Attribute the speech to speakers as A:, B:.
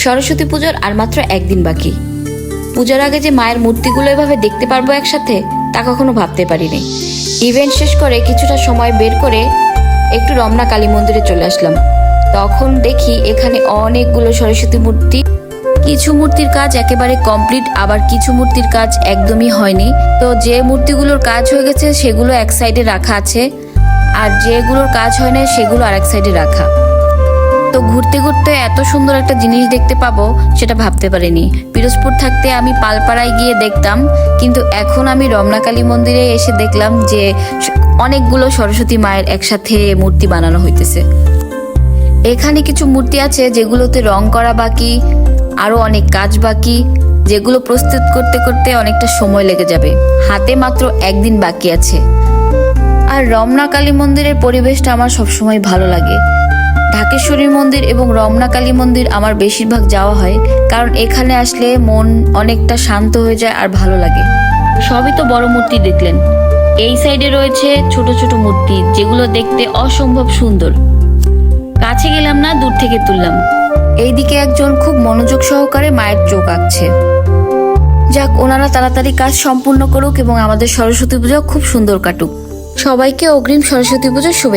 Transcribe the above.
A: সরস্বতী পুজোর আর মাত্র একদিন বাকি। পূজার আগে যে মায়ের মূর্তিগুলো এভাবে দেখতে পারবো একসাথে, তা কখনো ভাবতে পারিনি। ইভেন্ট শেষ করে কিছুটা সময় বের করে একটু রমনা কালী মন্দিরে চলে আসলাম। তখন দেখি এখানে অনেকগুলো সরস্বতী মূর্তি। কিছু মূর্তির কাজ একেবারে কমপ্লিট, আবার কিছু মূর্তির কাজ একদমই হয়নি। তো যে মূর্তিগুলোর কাজ হয়ে গেছে সেগুলো এক সাইডে রাখা আছে, আর যেগুলোর কাজ হয় না সেগুলো আরেক সাইডে রাখা। তো ঘুরতে ঘুরতে এত সুন্দর একটা জিনিস দেখতে পাবো সেটা ভাবতে পারিনি। পিরোজপুর থাকতে আমি পালপাড়ায় গিয়ে দেখতাম, কিন্তু এখন আমি রমনা কালী মন্দিরে এসে দেখলাম যে অনেকগুলো সরস্বতী মায়ের একসাথে মূর্তি বানানো হইতেছে। এখানে কিছু মূর্তি আছে যেগুলোতে রং করা বাকি, আরো অনেক কাজ বাকি, যেগুলো প্রস্তুত করতে করতে অনেকটা সময় লেগে যাবে। হাতে মাত্র একদিন বাকি আছে। আর রমনা কালী মন্দিরের পরিবেশটা আমার সবসময় ভালো লাগে। ঢাকেশ্বরী মন্দির এবং রমনা কালী মন্দির আমার বেশিরভাগ যাওয়া হয়, কারণ এখানে আসলে মন অনেকটা শান্ত হয়ে যায় আর ভালো লাগে। সবই তো বড় মূর্তি দেখলেন, এই সাইডে রয়েছে ছোট ছোট মূর্তি যেগুলো দেখতে অসম্ভব সুন্দর। কাছে গেলাম না, দূর থেকে তুললাম। এইদিকে একজন খুব মনোযোগ সহকারে মায়ের চোখ আঁকছে। যাক, ওনারা তাড়াতাড়ি কাজ সম্পূর্ণ করুক এবং আমাদের সরস্বতী পুজো খুব সুন্দর কাটুক। সবাইকে অগ্রিম সরস্বতী পুজোর শুভেচ্ছা।